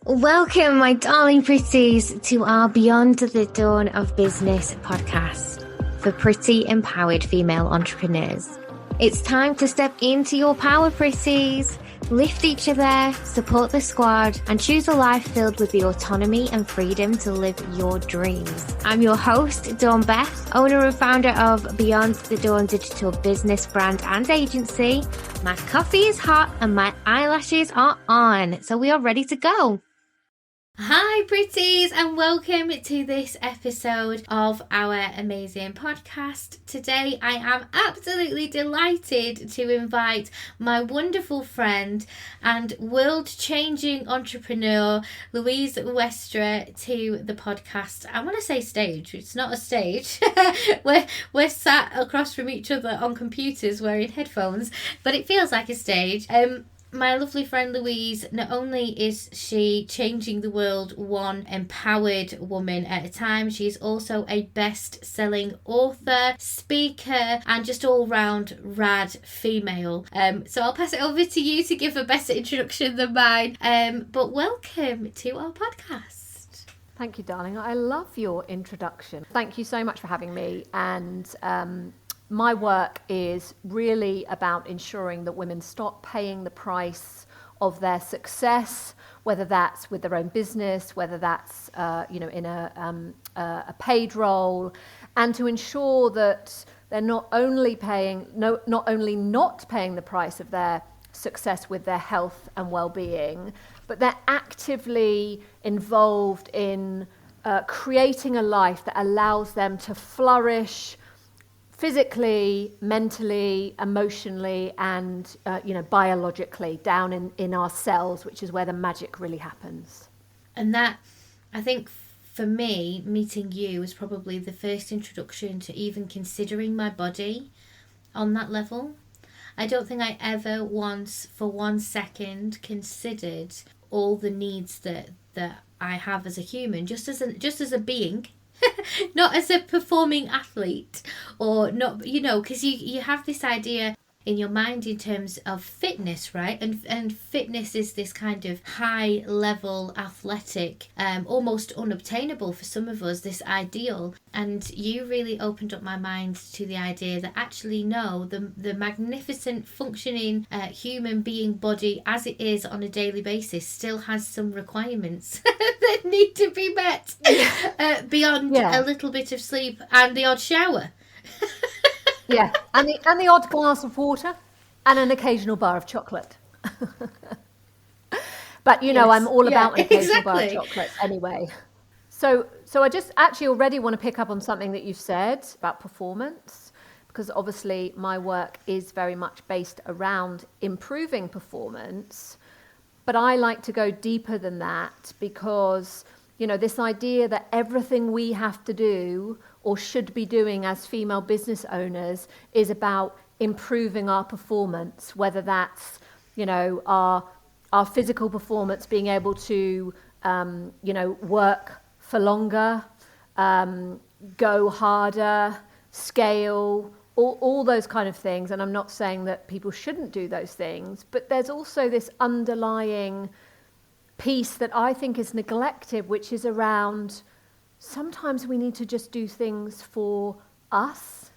Welcome, my darling pretties, to our Beyond the Dawn of Business podcast for pretty, empowered female entrepreneurs. It's time to step into your power, pretties. Lift each other, support the squad, and choose a life filled with the autonomy and freedom to live your dreams. I'm your host, Dawn Beth, owner and founder of Beyond the Dawn digital business brand and agency. My coffee is hot and my eyelashes are on, so we are ready to go. Hi pretties, and welcome to this episode of our amazing podcast. Today I am absolutely delighted to invite my wonderful friend and world-changing entrepreneur Louise Westra to the podcast. I want to say stage, it's not a stage. we're sat across from each other on computers wearing headphones, but it feels like a stage. My lovely friend Louise, not only is she changing the world one empowered woman at a time, she's also a best-selling author, speaker, and just all-round rad female. So I'll pass it over to you to give a better introduction than mine. But welcome to our podcast. Thank you, darling. I love your introduction. Thank you so much for having me. And my work is really about ensuring that women stop paying the price of their success, whether that's with their own business, whether that's in a paid role, and to ensure that they're not only not paying the price of their success with their health and well-being, but they're actively involved in creating a life that allows them to flourish physically, mentally, emotionally, and biologically down in our cells, which is where the magic really happens. And that, I think, for me, meeting you was probably the first introduction to even considering my body on that level. I don't think I ever once, for 1 second, considered all the needs that I have as a human, just as a being. Not as a performing athlete, or not, because you have this idea in your mind in terms of fitness, right? And fitness is this kind of high level athletic, almost unobtainable for some of us, this ideal. And you really opened up my mind to the idea that actually no, the magnificent functioning human being body as it is on a daily basis still has some requirements that need to be met beyond a little bit of sleep and the odd shower. Yeah, and the odd glass of water and an occasional bar of chocolate. But yes, I'm all about an occasional bar of chocolate anyway. So I just actually already want to pick up on something that you've said about performance, because obviously my work is very much based around improving performance, but I like to go deeper than that, because this idea that everything we have to do or should be doing as female business owners is about improving our performance, whether that's, our physical performance, being able to, work for longer, go harder, scale, all those kind of things. And I'm not saying that people shouldn't do those things, but there's also this underlying piece that I think is neglected, which is around sometimes we need to just do things for us,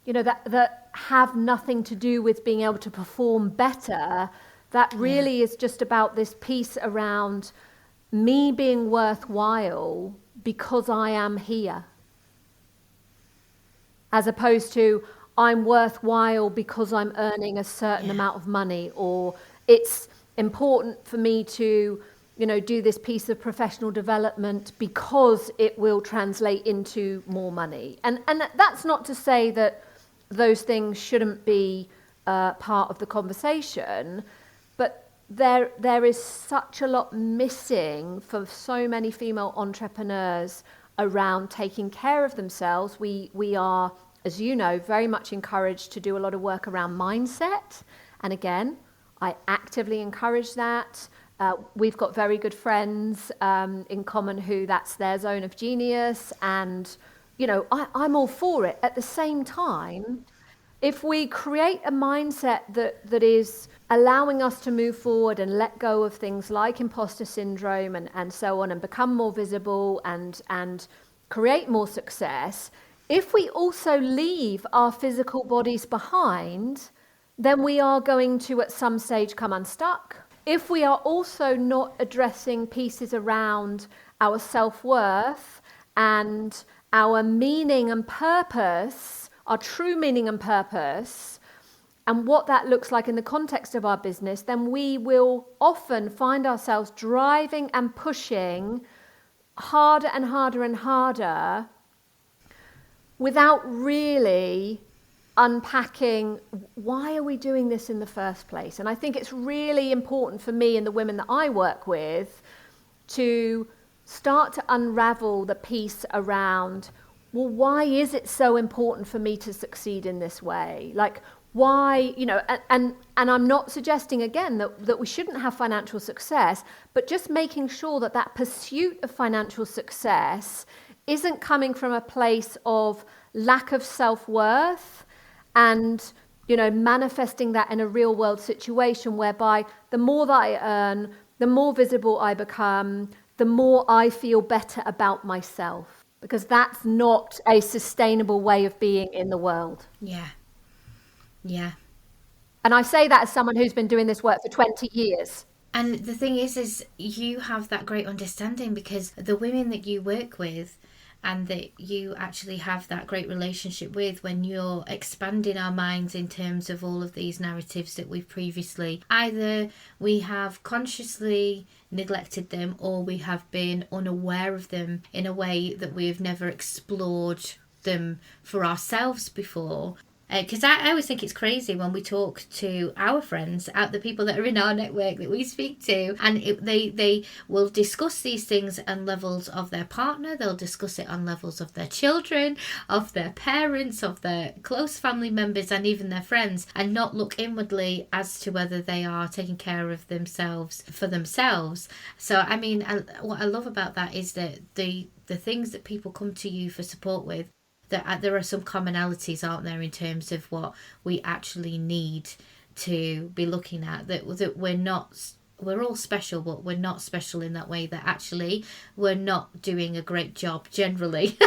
that have nothing to do with being able to perform better. That really is just about this piece around me being worthwhile because I am here, as opposed to I'm worthwhile because I'm earning a certain amount of money, or it's important for me to do this piece of professional development because it will translate into more money. And that's not to say that those things shouldn't be part of the conversation, but there is such a lot missing for so many female entrepreneurs around taking care of themselves. We are, as you know, very much encouraged to do a lot of work around mindset. And again, I actively encourage that. We've got very good friends in common who that's their zone of genius, and I'm all for it. At the same time, if we create a mindset that is allowing us to move forward and let go of things like imposter syndrome and so on, and become more visible and create more success, if we also leave our physical bodies behind, then we are going to at some stage come unstuck. If we are also not addressing pieces around our self-worth and our meaning and purpose, our true meaning and purpose, and what that looks like in the context of our business, then we will often find ourselves driving and pushing harder and harder and harder without really unpacking why are we doing this in the first place. And I think it's really important for me and the women that I work with to start to unravel the piece around, well, why is it so important for me to succeed in this way? Like, why, and I'm not suggesting again that we shouldn't have financial success, but just making sure that that pursuit of financial success isn't coming from a place of lack of self-worth and, manifesting that in a real world situation whereby the more that I earn, the more visible I become, the more I feel better about myself, because that's not a sustainable way of being in the world. Yeah. And I say that as someone who's been doing this work for 20 years. And the thing is you have that great understanding because the women that you work with and that you actually have that great relationship with, when you're expanding our minds in terms of all of these narratives that we've previously, either we have consciously neglected them or we have been unaware of them in a way that we've never explored them for ourselves before. Because I always think it's crazy when we talk to our friends, the people that are in our network that we speak to, and they will discuss these things on levels of their partner, they'll discuss it on levels of their children, of their parents, of their close family members, and even their friends, and not look inwardly as to whether they are taking care of themselves for themselves. So, I mean, what I love about that is that the things that people come to you for support with, there are some commonalities, aren't there, in terms of what we actually need to be looking at, that we're all special, but we're not special in that way, that actually we're not doing a great job generally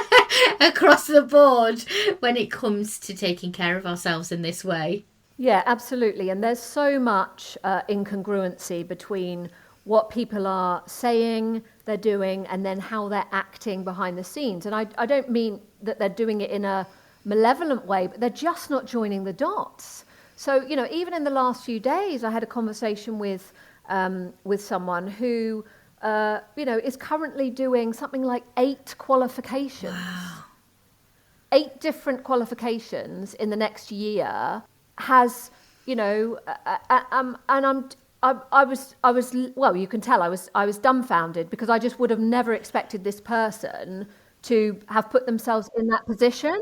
across the board when it comes to taking care of ourselves in this way. Yeah, absolutely. And there's so much incongruency between what people are saying they're doing and then how they're acting behind the scenes. And I don't mean that they're doing it in a malevolent way, but they're just not joining the dots. So, even in the last few days, I had a conversation with someone who, is currently doing something like 8 qualifications. Wow. 8 different qualifications in the next year has, and I was well, you can tell I was dumbfounded, because I just would have never expected this person to have put themselves in that position.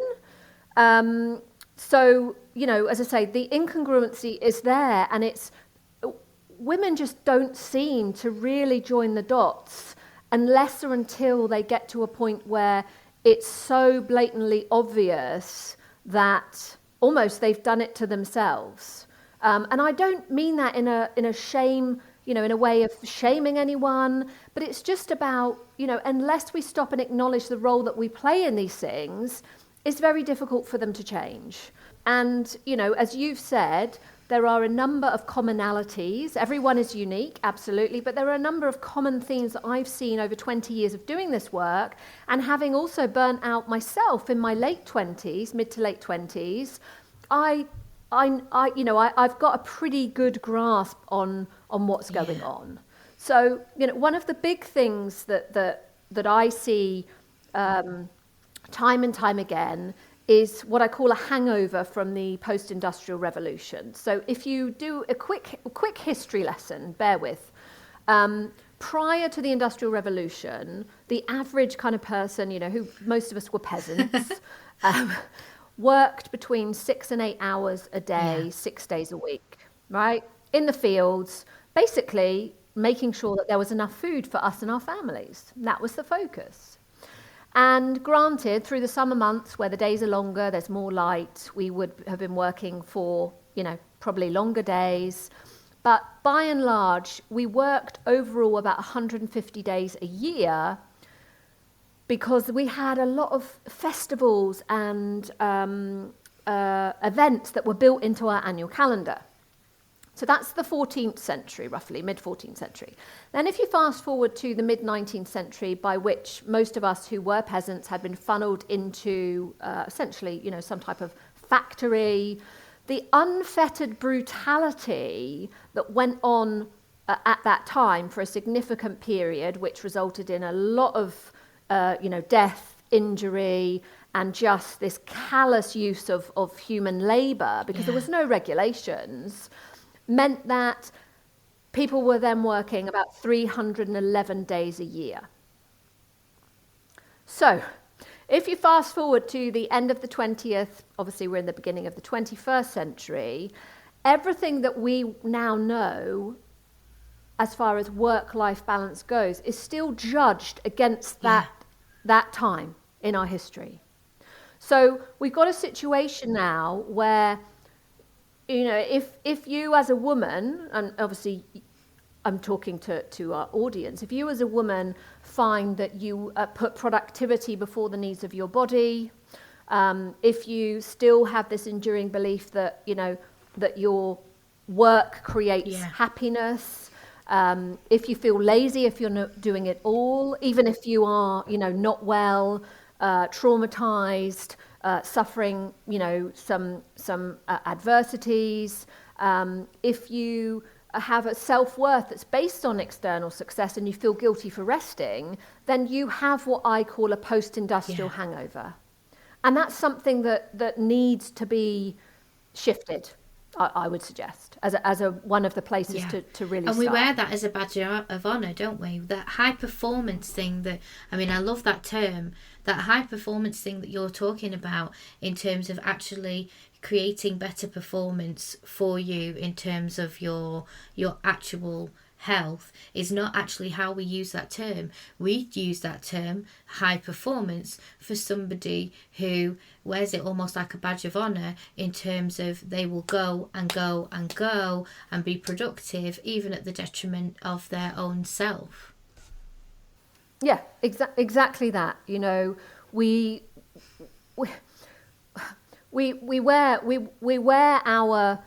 So, as I say, the incongruency is there, and it's women just don't seem to really join the dots unless or until they get to a point where it's so blatantly obvious that almost they've done it to themselves. And I don't mean that in a shame, in a way of shaming anyone, but it's just about, unless we stop and acknowledge the role that we play in these things, it's very difficult for them to change. And, as you've said, there are a number of commonalities. Everyone is unique, absolutely, but there are a number of common themes that I've seen over 20 years of doing this work, and having also burnt out myself in my late 20s, mid to late 20s, I've got a pretty good grasp on what's going on. So, one of the big things that I see time and time again is what I call a hangover from the post-industrial revolution. So if you do a quick history lesson, bear with. Prior to the Industrial Revolution, the average kind of person, who most of us were peasants, worked between 6 and 8 hours a day, 6 days a week, right? In the fields, basically making sure that there was enough food for us and our families. That was the focus. And granted, through the summer months where the days are longer, there's more light, we would have been working for, probably longer days. But by and large, we worked overall about 150 days a year because we had a lot of festivals and events that were built into our annual calendar. So that's the 14th century, roughly, mid-14th century. Then if you fast forward to the mid-19th century, by which most of us who were peasants had been funneled into essentially, some type of factory, the unfettered brutality that went on at that time for a significant period, which resulted in a lot of, death, injury, and just this callous use of human labour, because there was no regulations, meant that people were then working about 311 days a year. So, if you fast forward to the end of the 20th, obviously we're in the beginning of the 21st century, everything that we now know as far as work-life balance goes is still judged against that time in our history. So we've got a situation now where, if you as a woman, and obviously I'm talking to our audience, if you as a woman find that you put productivity before the needs of your body, if you still have this enduring belief that, that your work creates happiness, if you feel lazy, if you're not doing it all, even if you are, not well, traumatized, suffering, some adversities, if you have a self-worth that's based on external success and you feel guilty for resting, then you have what I call a post-industrial hangover. And that's something that needs to be shifted, I would suggest, as a one of the places to really and start. We wear that as a badge of honour, don't we? That high performance thing I love that term, that high performance thing that you're talking about in terms of actually creating better performance for you in terms of your actual health is not actually how we use that term. We use that term, high performance, for somebody who wears it almost like a badge of honour in terms of they will go and go and go and be productive even at the detriment of their own self. Yeah, exactly that. We wear our,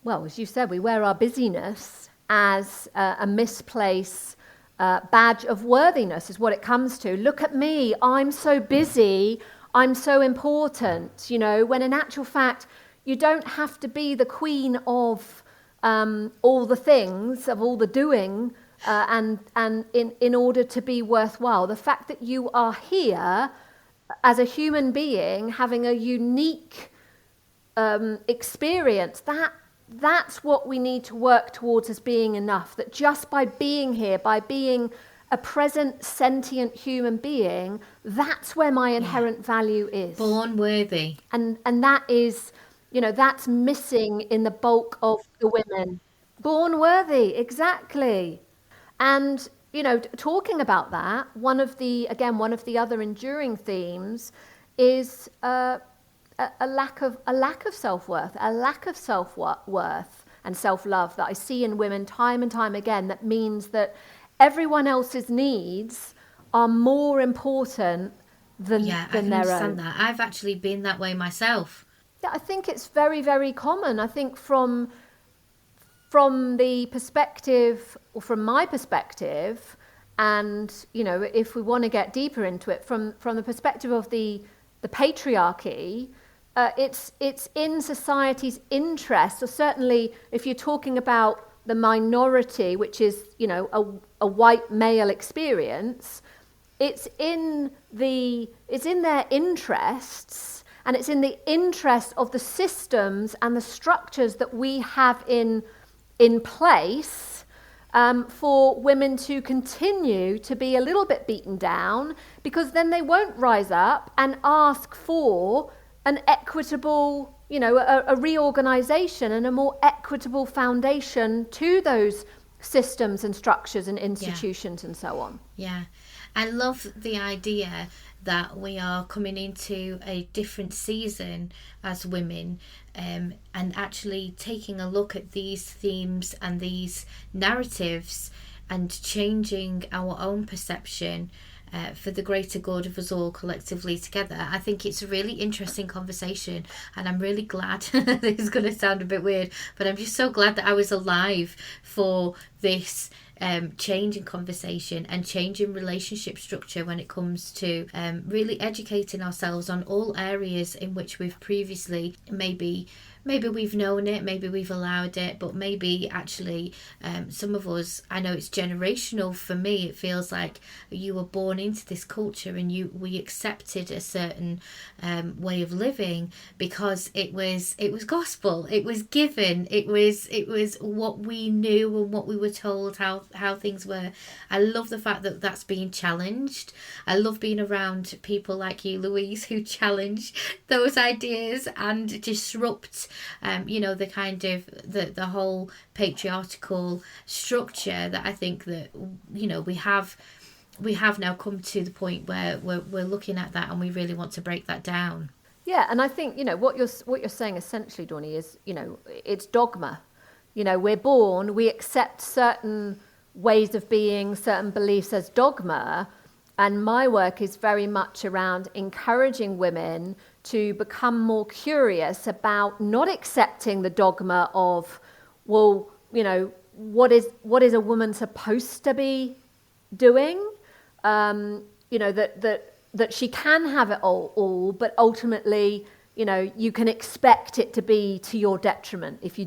well, as you said, we wear our busyness as a misplaced badge of worthiness is what it comes to. Look at me, I'm so busy, I'm so important, when in actual fact, you don't have to be the queen of all the things, of all the doing, and in order to be worthwhile. The fact that you are here as a human being having a unique experience, that's what we need to work towards as being enough. That just by being here, by being a present sentient human being, that's where my inherent value is. Born worthy. And that is, that's missing in the bulk of the women. Born worthy, exactly. And talking about that, one of the other enduring themes is a lack of self-worth, a lack of self-worth and self-love that I see in women time and time again. That means that everyone else's needs are more important than their own. I can understand that. I've actually been that way myself. Yeah, I think it's very, very common. I think from the perspective, or from my perspective, and if we want to get deeper into it, from the perspective of the patriarchy, it's in society's interest, or certainly if you're talking about the minority, which is a white male experience, it's in their interests, and it's in the interest of the systems and the structures that we have in place for women to continue to be a little bit beaten down, because then they won't rise up and ask for an equitable, a reorganization and a more equitable foundation to those systems and structures and institutions and so on. Yeah. I love the idea that we are coming into a different season as women, and actually taking a look at these themes and these narratives and changing our own perception for the greater good of us all collectively together. I think it's a really interesting conversation, and I'm really glad, this is going to sound a bit weird, but I'm just so glad that I was alive for this change in conversation and change in relationship structure when it comes to really educating ourselves on all areas in which we've previously maybe we've known it, maybe we've allowed it, but maybe actually some of us, I know it's generational. For me, it feels like you were born into this culture and we accepted a certain way of living because it was gospel, it was given, it was what we knew and what we were told how things were. I love the fact that that's being challenged. I love being around people like you, Louise, who challenge those ideas and disrupt the kind of the whole patriarchal structure that I think that we have now come to the point where we're looking at that and we really want to break that down. Yeah, and I think what you're saying essentially, Dawnie, is it's dogma. We're born, we accept certain ways of being, certain beliefs as dogma, and my work is very much around encouraging women to become more curious about not accepting the dogma of, well, what is a woman supposed to be doing? That she can have it all, but ultimately, you can expect it to be to your detriment if you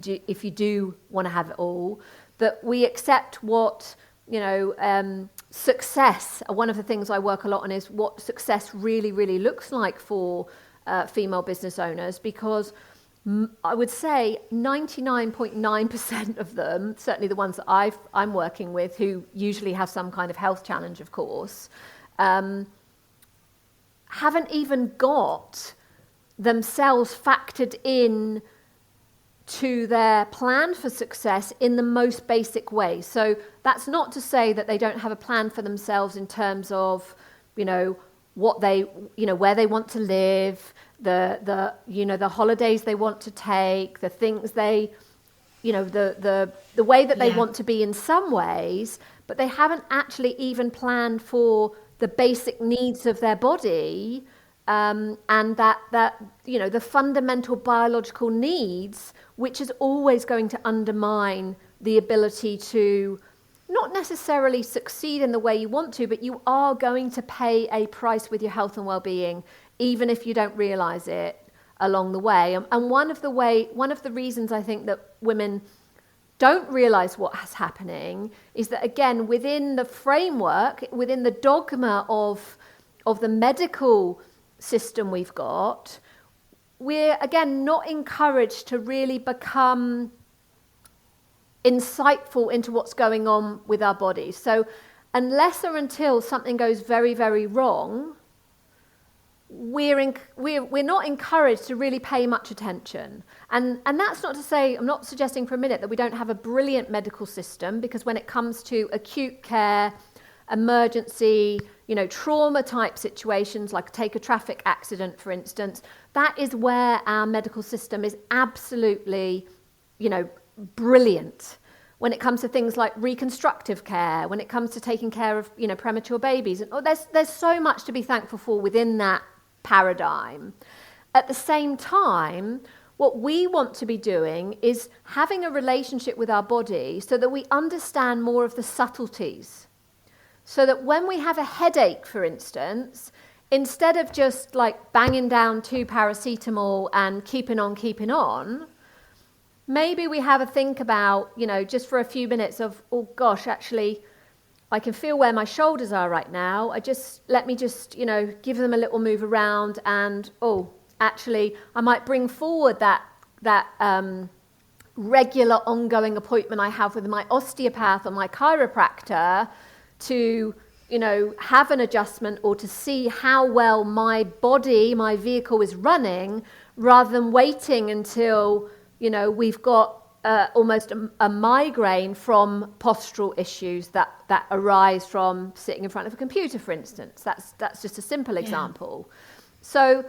do want to have it all. That we accept what success. One of the things I work a lot on is what success really, really looks like for female business owners, because I would say 99.9% of them, certainly the ones that I'm working with, who usually have some kind of health challenge, of course, haven't even got themselves factored in to their plan for success in the most basic way. So that's not to say that they don't have a plan for themselves in terms of, what they, where they want to live, the holidays they want to take, the things they, the way that they want to be in some ways, but they haven't actually even planned for the basic needs of their body, and that the fundamental biological needs, which is always going to undermine the ability to not necessarily succeed in the way you want to, but you are going to pay a price with your health and well-being, even if you don't realize it along the way. And one of the reasons I think that women don't realize what's happening is that, again, within the framework, within the dogma of the medical system we've got, we're, again, not encouraged to really become insightful into what's going on with our bodies. So unless or until something goes very, very wrong, we're not encouraged to really pay much attention. And that's not to say, I'm not suggesting for a minute that we don't have a brilliant medical system, because when it comes to acute care, emergency, trauma type situations, like take a traffic accident, for instance, that is where our medical system is absolutely, brilliant. When it comes to things like reconstructive care, when it comes to taking care of, premature babies, and there's so much to be thankful for within that paradigm. At the same time, what we want to be doing is having a relationship with our body so that we understand more of the subtleties. So that when we have a headache, for instance, instead of just like banging down 2 paracetamol and keeping on, maybe we have a think about, just for a few minutes of, oh gosh, actually, I can feel where my shoulders are right now. Let me just, give them a little move around, and, oh, actually, I might bring forward that regular ongoing appointment I have with my osteopath or my chiropractor to, have an adjustment or to see how well my body, my vehicle is running, rather than waiting until, we've got almost a migraine from postural issues that arise from sitting in front of a computer, for instance. That's just a simple example. So,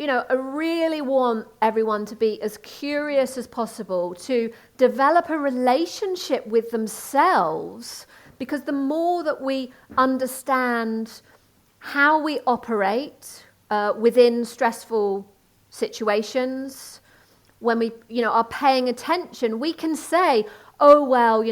I really want everyone to be as curious as possible, to develop a relationship with themselves, because the more that we understand how we operate within stressful situations, when we are paying attention, we can say, oh well,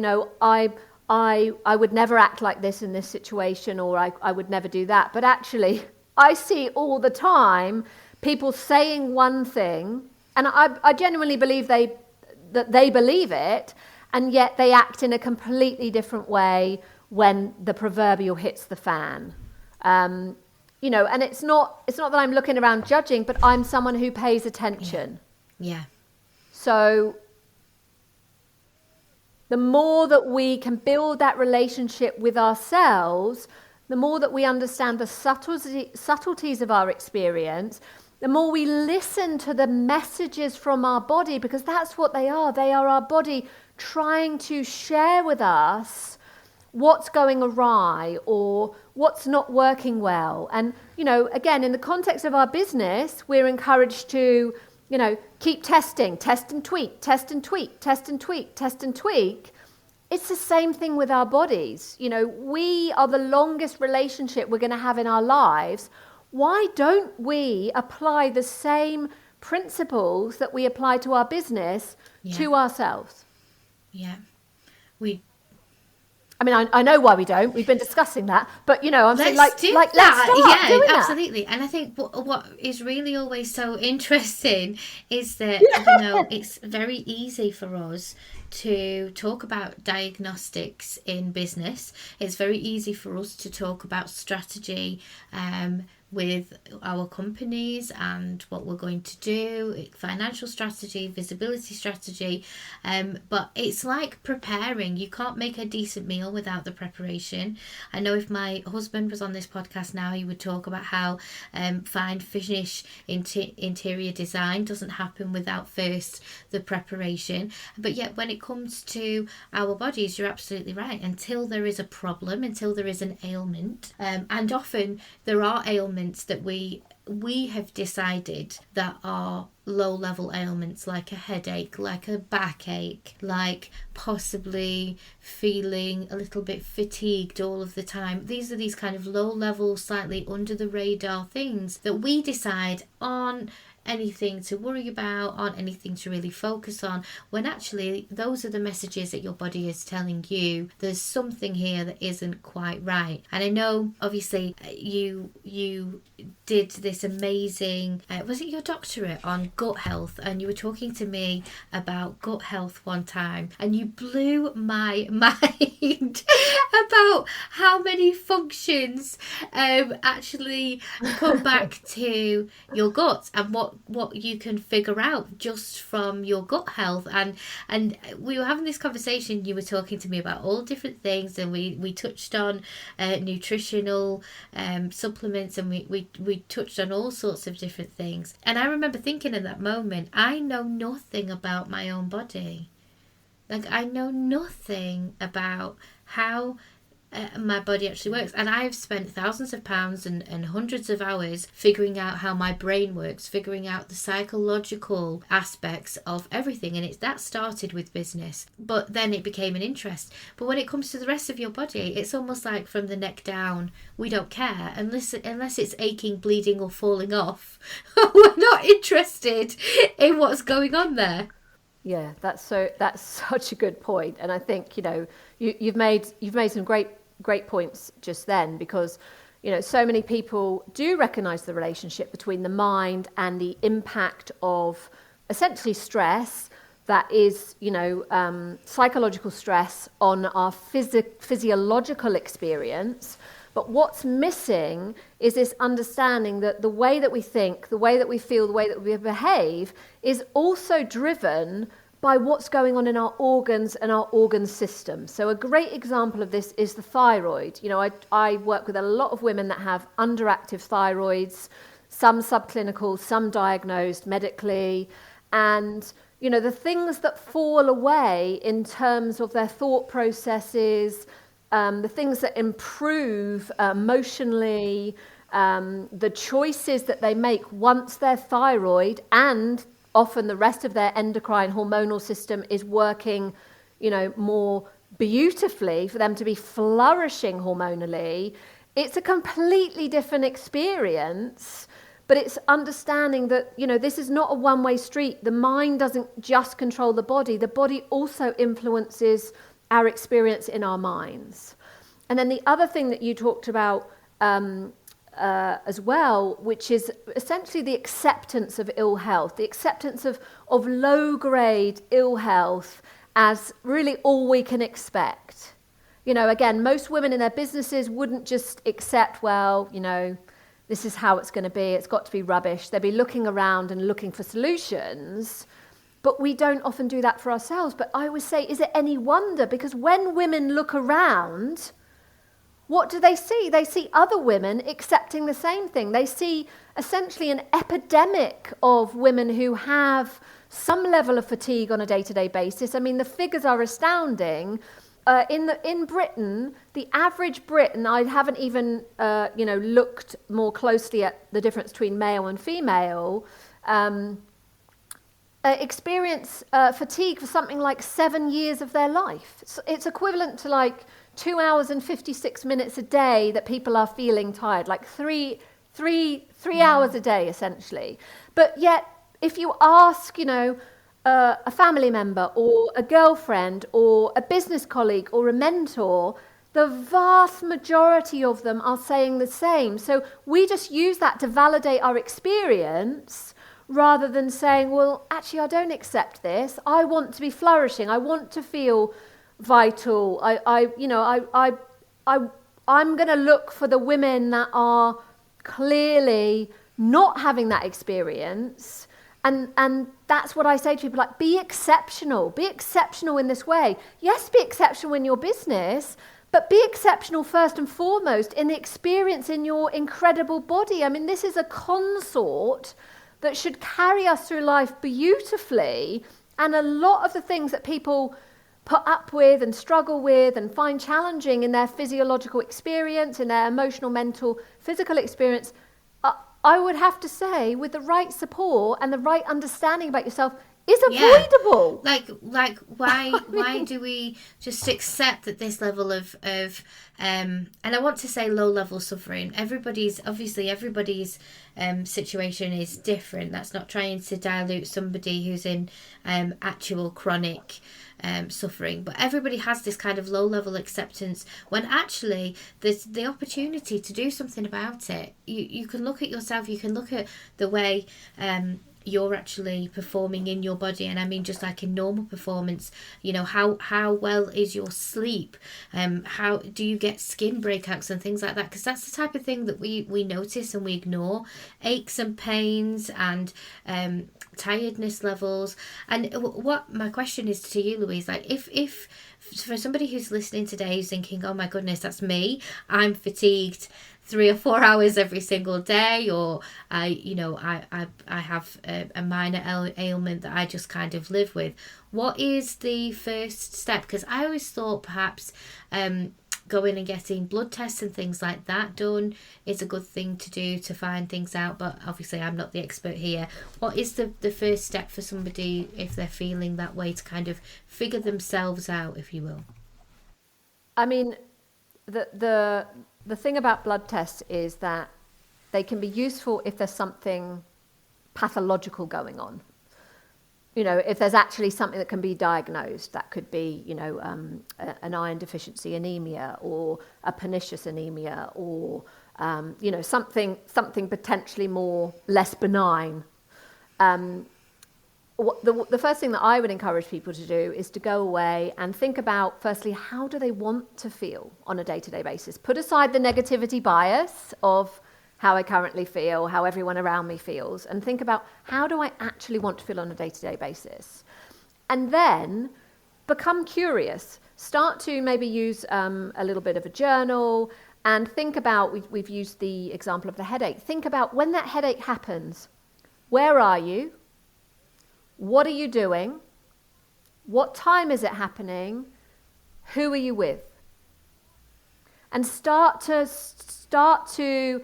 I would never act like this in this situation, or I would never do that. But actually, I see all the time people saying one thing, and I genuinely believe that they believe it, and yet they act in a completely different way when the proverbial hits the fan. And it's not that I'm looking around judging, but I'm someone who pays attention. Yeah. So the more that we can build that relationship with ourselves, the more that we understand the subtleties of our experience, the more we listen to the messages from our body, because that's what they are. They are our body trying to share with us what's going awry or what's not working well. And, again, in the context of our business, we're encouraged to, keep testing, test and tweak, test and tweak, test and tweak, test and tweak. It's the same thing with our bodies. We are the longest relationship we're going to have in our lives. Why don't we apply the same principles that we apply to our business to ourselves? Yeah. I know why we don't. We've been discussing that, but I'm saying let's start doing absolutely. that. And I think what is really always so interesting is that it's very easy for us to talk about diagnostics in business. It's very easy for us to talk about strategy with our companies and what we're going to do, financial strategy, visibility strategy, but it's like preparing. You can't make a decent meal without the preparation. I know if my husband was on this podcast now, he would talk about how fine finish interior design doesn't happen without first the preparation. But yet when it comes to our bodies, you're absolutely right. Until there is a problem, until there is an ailment, and often there are ailments that we have decided that are low-level ailments, like a headache, like a backache, like possibly feeling a little bit fatigued all of the time. These are these kind of low-level, slightly under-the-radar things that we decide on anything to worry about, on anything to really focus on, when actually those are the messages that your body is telling you there's something here that isn't quite right. And I know obviously you did this amazing was it your doctorate on gut health, and you were talking to me about gut health one time, and you blew my mind about how many functions actually come back to your gut, and what you can figure out just from your gut health. And we were having this conversation, you were talking to me about all different things, and we touched on nutritional supplements, and we touched on all sorts of different things. And I remember thinking in that moment, I know nothing about my own body. Like, I know nothing about how my body actually works, and I've spent thousands of pounds and hundreds of hours figuring out how my brain works, figuring out the psychological aspects of everything, and that started with business, but then it became an interest. But when it comes to the rest of your body, it's almost like from the neck down, we don't care unless it's aching, bleeding or falling off. We're not interested in what's going on there. Yeah, that's such a good point. And I think you've made some great points just then, because so many people do recognize the relationship between the mind and the impact of essentially stress, that is psychological stress on our physiological experience. But what's missing is this understanding that the way that we think, the way that we feel, the way that we behave is also driven by what's going on in our organs and our organ system. So a great example of this is the thyroid. I work with a lot of women that have underactive thyroids, some subclinical, some diagnosed medically. And, the things that fall away in terms of their thought processes, the things that improve emotionally, the choices that they make once their thyroid and often the rest of their endocrine hormonal system is working, more beautifully for them to be flourishing hormonally. It's a completely different experience, but it's understanding that, this is not a one-way street. The mind doesn't just control the body also influences our experience in our minds. And then the other thing that you talked about as well, which is essentially the acceptance of ill health, the acceptance of low-grade ill health as really all we can expect. Again, most women in their businesses wouldn't just accept, this is how it's going to be, it's got to be rubbish. They'd be looking around and looking for solutions, but we don't often do that for ourselves. But I always say, is it any wonder? Because when women look around, what do they see? They see other women accepting the same thing. They see essentially an epidemic of women who have some level of fatigue on a day-to-day basis. I mean, the figures are astounding. In Britain, the average Brit, and I haven't even looked more closely at the difference between male and female, experience fatigue for something like 7 years of their life. It's equivalent to like 2 hours and 56 minutes a day that people are feeling tired, like three hours a day essentially. But yet, if you ask, a family member or a girlfriend or a business colleague or a mentor, the vast majority of them are saying the same. So we just use that to validate our experience rather than saying, well, actually, I don't accept this. I want to be flourishing. I want to feel vital. I'm going to look for the women that are clearly not having that experience. And that's what I say to people, like, be exceptional in this way. Yes, be exceptional in your business, but be exceptional first and foremost in the experience in your incredible body. I mean, this is a consort that should carry us through life beautifully. And a lot of the things that people put up with and struggle with and find challenging in their physiological experience, in their emotional, mental, physical experience, I would have to say, with the right support and the right understanding about yourself, is avoidable. Like why do we just accept that this level of and I want to say low level suffering, everybody's situation is different. That's not trying to dilute somebody who's in actual chronic suffering, but everybody has this kind of low level acceptance when actually there's the opportunity to do something about it. You can look at yourself, you can look at the way you're actually performing in your body, and I mean just like in normal performance, how well is your sleep, how do you get skin breakouts and things like that, because that's the type of thing that we notice and we ignore. Aches and pains and tiredness levels. And what my question is to you, Louise, like if for somebody who's listening today who's thinking, oh my goodness, that's me, I'm fatigued 3 or 4 hours every single day, or I have a minor ailment that I just kind of live with. What is the first step? Because I always thought perhaps going and getting blood tests and things like that done is a good thing to do to find things out, but obviously I'm not the expert here. What is the first step for somebody if they're feeling that way to kind of figure themselves out, if you will? I mean, the thing about blood tests is that they can be useful if there's something pathological going on. If there's actually something that can be diagnosed, that could be, an iron deficiency anemia or a pernicious anemia or, something potentially less benign. The first thing that I would encourage people to do is to go away and think about, firstly, how do they want to feel on a day-to-day basis? Put aside the negativity bias of how I currently feel, how everyone around me feels, and think about, how do I actually want to feel on a day-to-day basis? And then become curious. Start to maybe use a little bit of a journal and think about, we've used the example of the headache. Think about when that headache happens, where are you? What are you doing? What time is it happening? Who are you with? And start to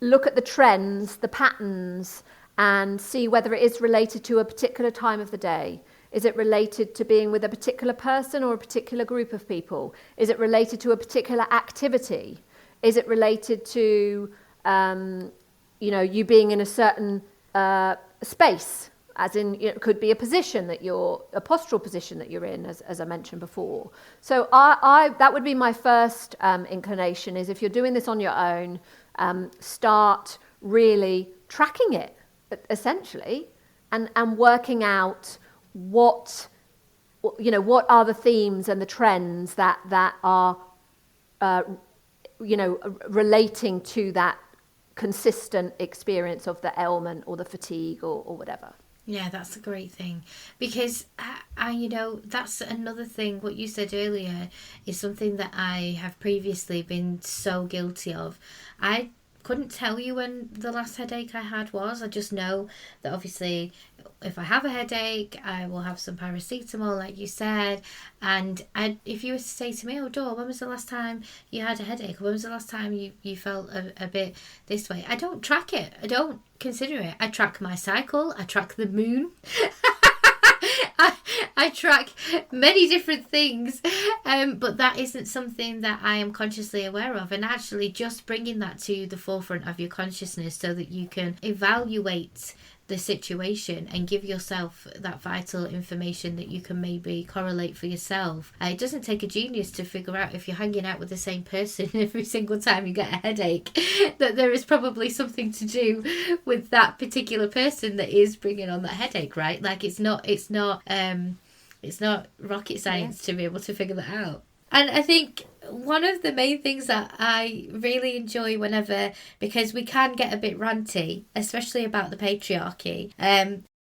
look at the trends, the patterns, and see whether it is related to a particular time of the day. Is it related to being with a particular person or a particular group of people? Is it related to a particular activity? Is it related to, you being in a certain space? As in, it could be a postural position that you're in, as I mentioned before. So that would be my first inclination, is if you're doing this on your own, start really tracking it, essentially, and working out what are the themes and the trends that are, relating to that consistent experience of the ailment or the fatigue or whatever. Yeah, that's a great thing, because that's another thing. What you said earlier is something that I have previously been so guilty of. I couldn't tell you when the last headache I had was. I just know that obviously if I have a headache, I will have some paracetamol, like you said. And if you were to say to me, oh, Dor, when was the last time you had a headache? Or when was the last time you felt a bit this way? I don't track it. I don't consider it. I track my cycle. I track the moon. I track many different things, but that isn't something that I am consciously aware of. And actually just bringing that to the forefront of your consciousness so that you can evaluate the situation and give yourself that vital information that you can maybe correlate for yourself. It doesn't take a genius to figure out, if you're hanging out with the same person every single time you get a headache, that there is probably something to do with that particular person that is bringing on that headache, right? Like it's not rocket science to be able to figure that out. And I think one of the main things that I really enjoy because we can get a bit ranty, especially about the patriarchy,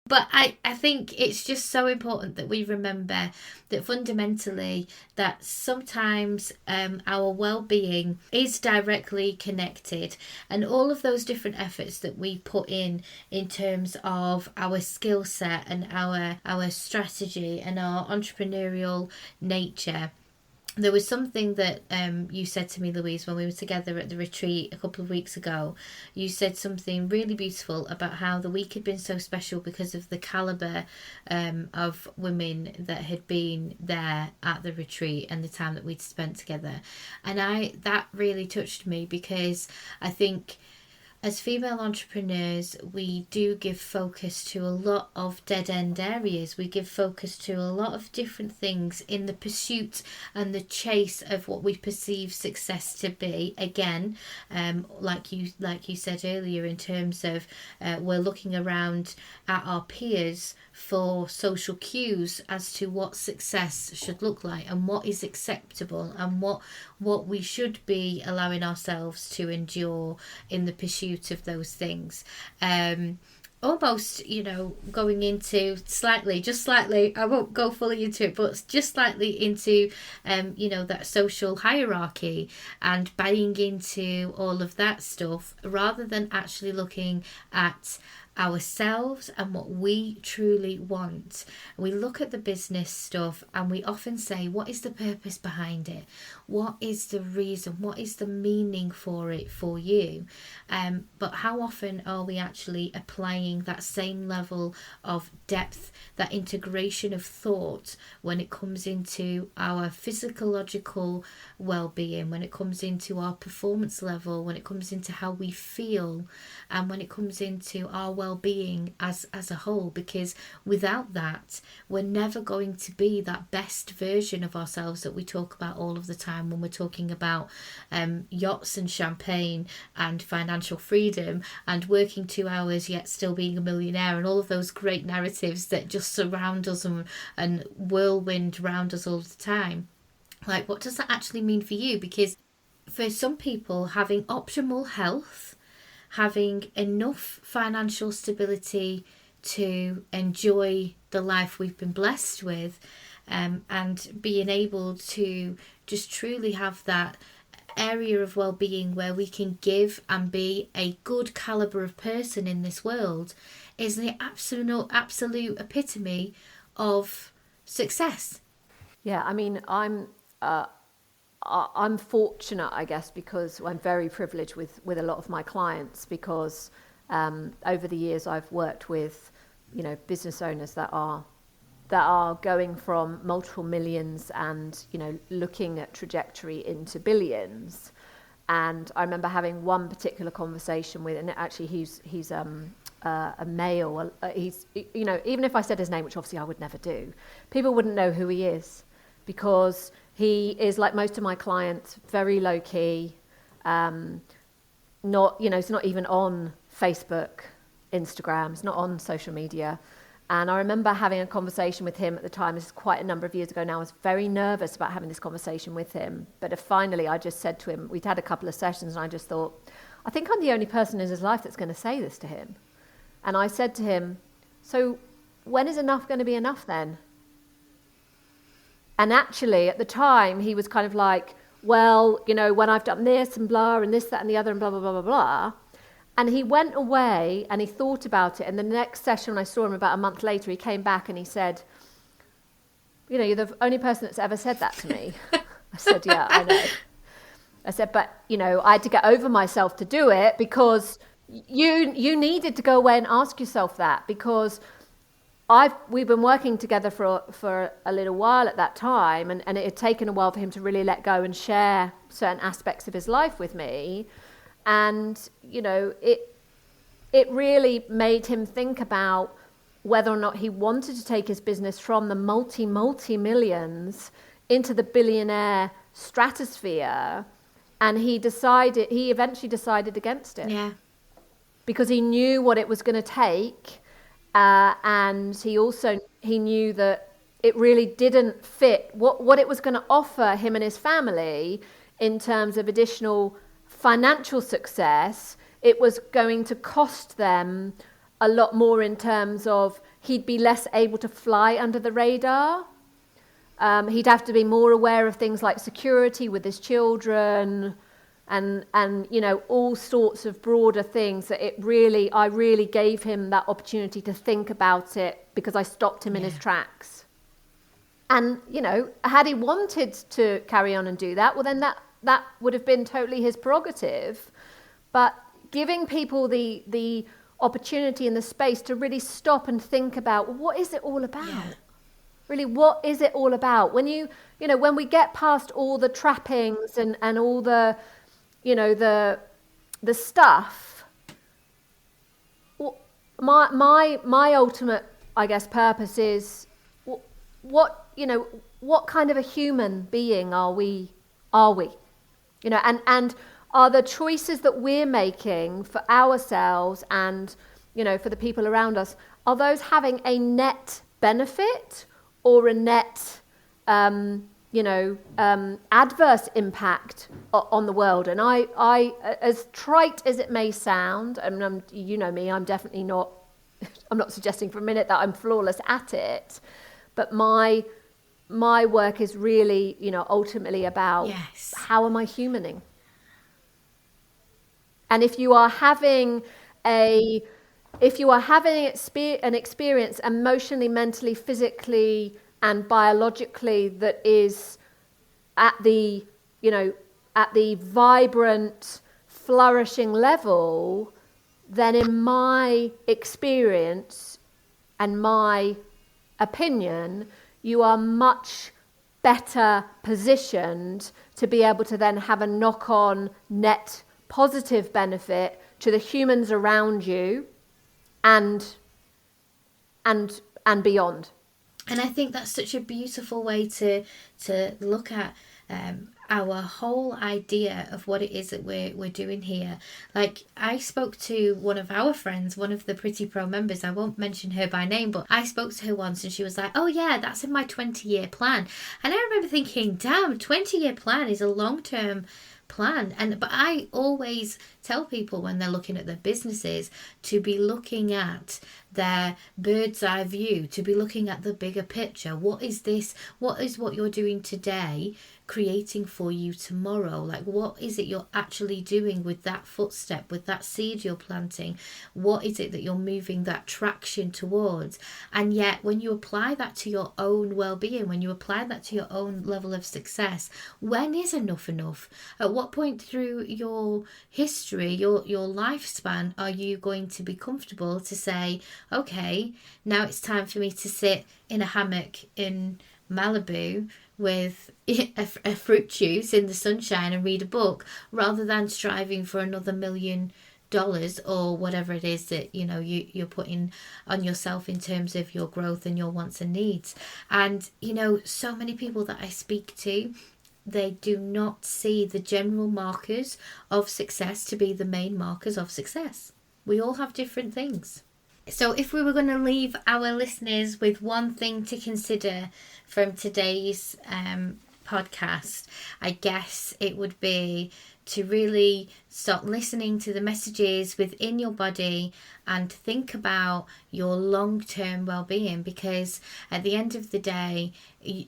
but I think it's just so important that we remember that fundamentally that sometimes our well-being is directly connected, and all of those different efforts that we put in terms of our skill set and our strategy and our entrepreneurial nature. There was something that you said to me, Louise, when we were together at the retreat a couple of weeks ago. You said something really beautiful about how the week had been so special because of the calibre of women that had been there at the retreat and the time that we'd spent together. And that really touched me, because I think as female entrepreneurs, we do give focus to a lot of dead-end areas. We give focus to a lot of different things in the pursuit and the chase of what we perceive success to be. Again, like you said earlier, in terms of we're looking around at our peers for social cues as to what success should look like and what is acceptable and what we should be allowing ourselves to endure in the pursuit of those things. Almost, going into just slightly, I won't go fully into it, but just slightly into, that social hierarchy and buying into all of that stuff, rather than actually looking at ourselves and what we truly want. We look at the business stuff and we often say, what is the purpose behind it? What is the reason? What is the meaning for it for you? But how often are we actually applying that same level of depth, that integration of thought, when it comes into our physiological well-being, when it comes into our performance level, when it comes into how we feel, and when it comes into our well-being as a whole? Because without that, we're never going to be that best version of ourselves that we talk about all of the time when we're talking about yachts and champagne and financial freedom and working 2 hours yet still being a millionaire, and all of those great narratives that just surround us and whirlwind around us all the time. Like, what does that actually mean for you? Because for some people, having optimal health, having enough financial stability to enjoy the life we've been blessed with, and being able to just truly have that area of well-being where we can give and be a good caliber of person in this world is the absolute epitome of success. Yeah, I mean, I'm fortunate, I guess, because I'm very privileged with a lot of my clients, because over the years I've worked with, business owners that are going from multiple millions and, looking at trajectory into billions. And I remember having one particular conversation with, and actually he's a male. He's, even if I said his name, which obviously I would never do, people wouldn't know who he is, because he is, like most of my clients, very low key. He's not even on Facebook, Instagram. He's not on social media. And I remember having a conversation with him at the time. This is quite a number of years ago now. I was very nervous about having this conversation with him. But finally, I just said to him, we'd had a couple of sessions, and I just thought, I think I'm the only person in his life that's going to say this to him. And I said to him, so when is enough going to be enough then? And actually, at the time, he was kind of like, well, when I've done this and blah, and this, that, and the other, and blah, blah, blah, blah, blah. And he went away and he thought about it. And the next session, when I saw him about a month later, he came back and he said, you're the only person that's ever said that to me. I said, yeah, I know. I said, but, I had to get over myself to do it, because you needed to go away and ask yourself that, because we've been working together for a little while at that time, and it had taken a while for him to really let go and share certain aspects of his life with me. And, it really made him think about whether or not he wanted to take his business from the multi-millions into the billionaire stratosphere. And he eventually decided against it. Yeah. Because he knew what it was going to take. And he knew that it really didn't fit what it was going to offer him and his family in terms of additional financial success. It was going to cost them a lot more in terms of he'd be less able to fly under the radar. He'd have to be more aware of things like security with his children and all sorts of broader things that I really gave him that opportunity to think about it, because I stopped him in his tracks. And, had he wanted to carry on and do that, well, then that would have been totally his prerogative. But giving people the opportunity and the space to really stop and think about, what is it all about? Yeah. Really, what is it all about? When when we get past all the trappings and all the, the stuff, my ultimate, I guess, purpose is what kind of a human being are we? And are the choices that we're making for ourselves and, for the people around us, are those having a net benefit or a net, adverse impact on the world? And I, as trite as it may sound, and me, I'm definitely not, I'm not suggesting for a minute that I'm flawless at it, but my work is really, ultimately about how am I humaning? And if you are having an experience emotionally, mentally, physically, and biologically that is at the vibrant, flourishing level, then in my experience and my opinion, you are much better positioned to be able to then have a knock-on net positive benefit to the humans around you and beyond. And I think that's such a beautiful way to look at our whole idea of what it is that we're doing here. Like, I spoke to one of our friends, one of the Pretty Pro members. I won't mention her by name, but I spoke to her once and she was like, oh yeah, that's in my 20-year plan. And I remember thinking, damn, 20-year plan is a long-term plan. But I always tell people when they're looking at their businesses to be looking at their bird's eye view, to be looking at the bigger picture. What is what you're doing today creating for you tomorrow? Like, what is it you're actually doing with that footstep, with that seed you're planting? What is it that you're moving that traction towards? And yet, when you apply that to your own well-being, when you apply that to your own level of success, when is enough enough? At what point through your history, your lifespan, are you going to be comfortable to say, okay, now it's time for me to sit in a hammock in Malibu with a fruit juice in the sunshine and read a book, rather than striving for another $1 million or whatever it is that you're putting on yourself in terms of your growth and your wants and needs. And so many people that I speak to, they do not see the general markers of success to be the main markers of success. We all have different things. So if we were going to leave our listeners with one thing to consider from today's podcast, I guess it would be to really start listening to the messages within your body and think about your long-term well-being, because at the end of the day,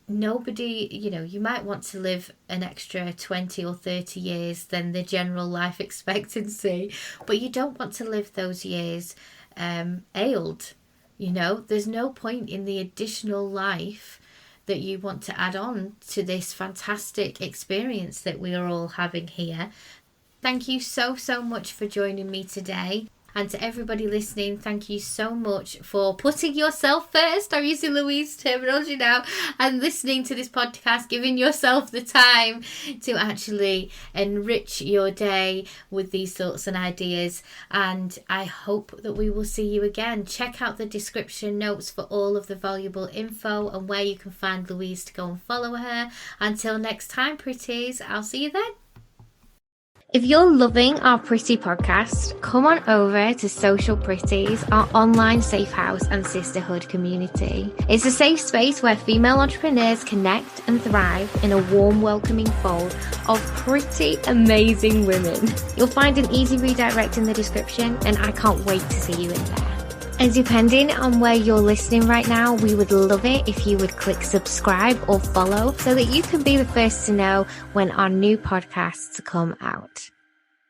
nobody, you might want to live an extra 20 or 30 years than the general life expectancy, but you don't want to live those years ailed. There's no point in the additional life that you want to add on to this fantastic experience that we are all having here. Thank you so much for joining me today. And to everybody listening, thank you so much for putting yourself first. I'm using Louise terminology now, and listening to this podcast, giving yourself the time to actually enrich your day with these thoughts and ideas. And I hope that we will see you again. Check out the description notes for all of the valuable info and where you can find Louise to go and follow her. Until next time, pretties, I'll see you then. If you're loving our Pretty podcast, come on over to Social Pretties, our online safe house and sisterhood community. It's a safe space where female entrepreneurs connect and thrive in a warm, welcoming fold of pretty amazing women. You'll find an easy redirect in the description, and I can't wait to see you in there. And depending on where you're listening right now, we would love it if you would click subscribe or follow so that you can be the first to know when our new podcasts come out.